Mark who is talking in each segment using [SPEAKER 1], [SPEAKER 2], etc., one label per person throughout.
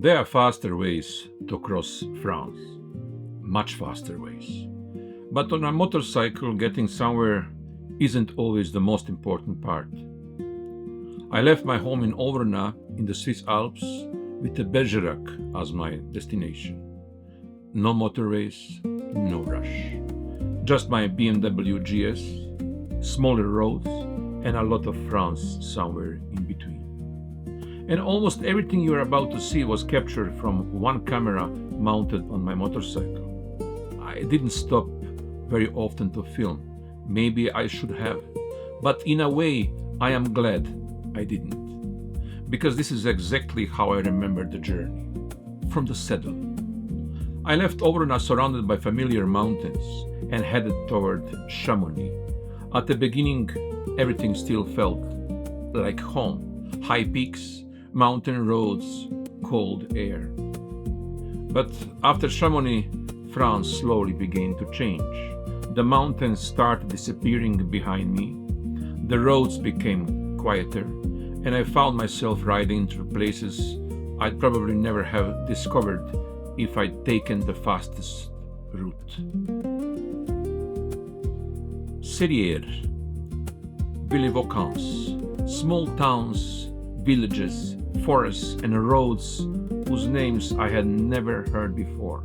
[SPEAKER 1] There are faster ways to cross France, much faster ways. But on a motorcycle, getting somewhere isn't always the most important part. I left my home in Ovronnaz in the Swiss Alps with the Bergerac as my destination. No motorways, no rush. Just my BMW GS, smaller roads, and a lot of France somewhere in between. And almost everything you are about to see was captured from one camera mounted on my motorcycle. I didn't stop very often to film. Maybe I should have. But in a way, I am glad I didn't. Because this is exactly how I remember the journey. From the saddle. I left Ovronnaz surrounded by familiar mountains and headed toward Chamonix. At the beginning, everything still felt like home. High peaks, mountain roads, cold air. But after Chamonix, France slowly began to change. The mountains started disappearing behind me. The roads became quieter, and I found myself riding through places I'd probably never have discovered if I'd taken the fastest route. Serrières, Villers-Vaucans, small towns, villages, forests, and roads whose names I had never heard before.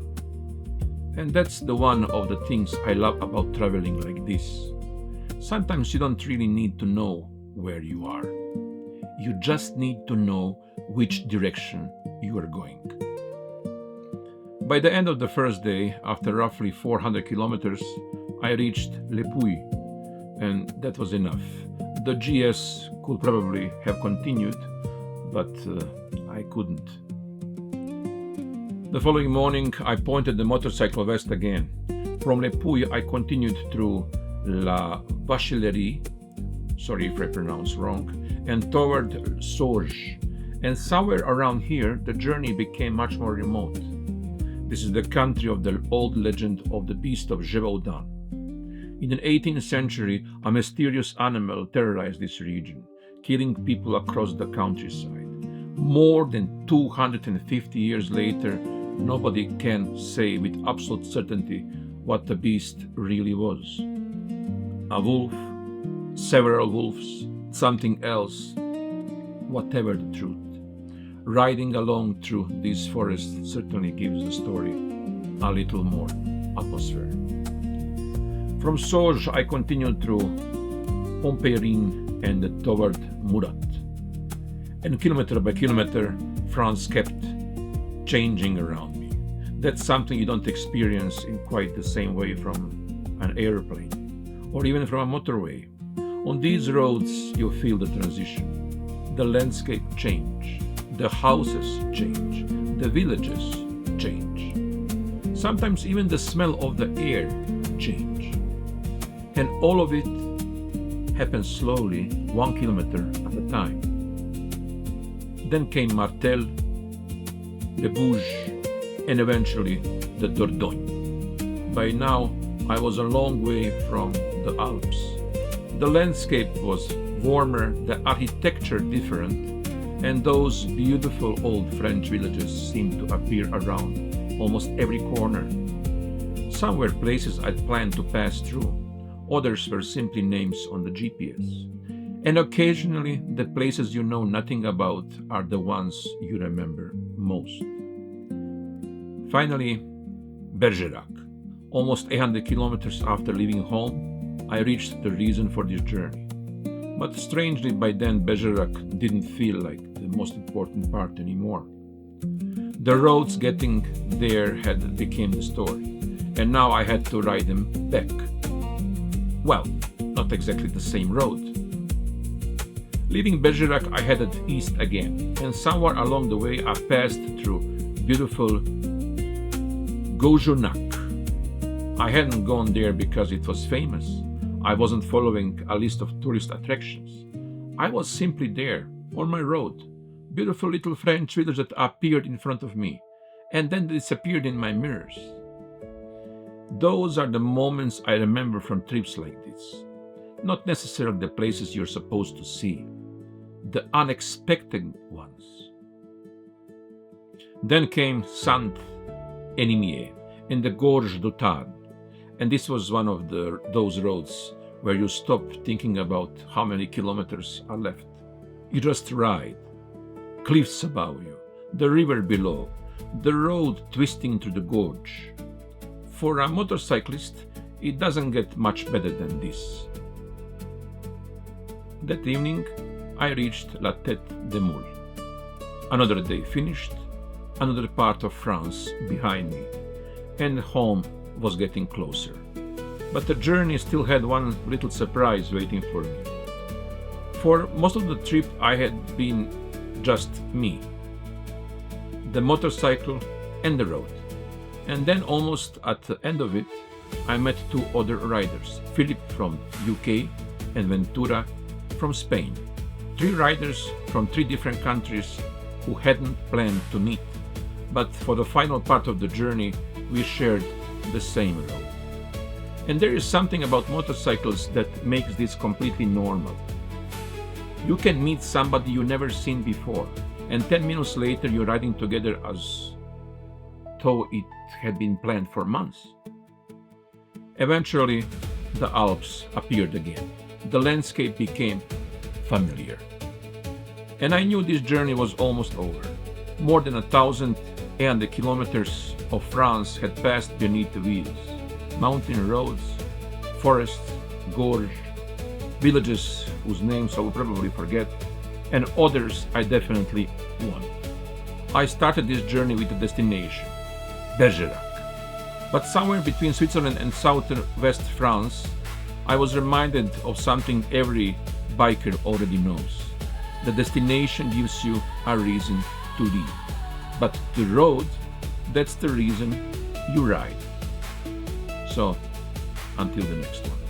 [SPEAKER 1] And that's the one of the things I love about traveling like this. Sometimes you don't really need to know where you are. You just need to know which direction you are going. By the end of the first day, after roughly 400 kilometers, I reached Le Puy, and that was enough. The GS could probably have continued, but I couldn't. The following morning, I pointed the motorcycle west again. From Le Puy, I continued through La Vacherie, sorry if I pronounce wrong, and toward Sorges. And somewhere around here, the journey became much more remote. This is the country of the old legend of the Beast of Gévaudan. In the 18th century, a mysterious animal terrorized this region, killing people across the countryside. More than 250 years later, nobody can say with absolute certainty what the beast really was. A wolf, several wolves, something else, whatever the truth. Riding along through these forests certainly gives the story a little more atmosphere. From Sorges, I continued through Pontpérine and toward Murat. And kilometer by kilometer, France kept changing around me. That's something you don't experience in quite the same way from an airplane or even from a motorway. On these roads, you feel the transition. The landscape change. The houses change. The villages change. Sometimes even the smell of the air change. And all of it happens slowly, 1 kilometer at a time. Then came Martel, the Bouges, and eventually the Dordogne. By now, I was a long way from the Alps. The landscape was warmer, the architecture different, and those beautiful old French villages seemed to appear around almost every corner. Some were places I'd planned to pass through, others were simply names on the GPS. And occasionally, the places you know nothing about are the ones you remember most. Finally, Bergerac. Almost 800 kilometers after leaving home, I reached the reason for this journey. But strangely, by then, Bergerac didn't feel like the most important part anymore. The roads getting there had become the story, and now I had to ride them back. Well, not exactly the same road. Leaving Bergerac, I headed east again, and somewhere along the way I passed through beautiful Goujounac. I hadn't gone there because it was famous. I wasn't following a list of tourist attractions. I was simply there, on my road. Beautiful little French village that appeared in front of me, and then disappeared in my mirrors. Those are the moments I remember from trips like this. Not necessarily the places you're supposed to see, the unexpected ones. Then came Sainte-Enimie and the Gorges du Tarn, and this was one of those roads where you stop thinking about how many kilometers are left. You just ride. Cliffs above you, the river below, the road twisting through the gorge. For a motorcyclist, it doesn't get much better than this. That evening, I reached La Tête de Mule. Another day finished, another part of France behind me, and home was getting closer. But the journey still had one little surprise waiting for me. For most of the trip, I had been just me, the motorcycle and the road. And then almost at the end of it, I met two other riders, Philippe from UK and Ventura from Spain. Three riders from three different countries who hadn't planned to meet, but for the final part of the journey, we shared the same road. And there is something about motorcycles that makes this completely normal. You can meet somebody you never seen before, and 10 minutes later you're riding together as though it had been planned for months. Eventually, the Alps appeared again. The landscape became familiar. And I knew this journey was almost over. More than 1,800 kilometers of France had passed beneath the wheels. Mountain roads, forests, gorge, villages whose names I will probably forget, and others I definitely won. I started this journey with a destination, Bergerac. But somewhere between Switzerland and southwest France, I was reminded of something every biker already knows. The destination gives you a reason to leave, but the road, that's the reason you ride. So, until the next one.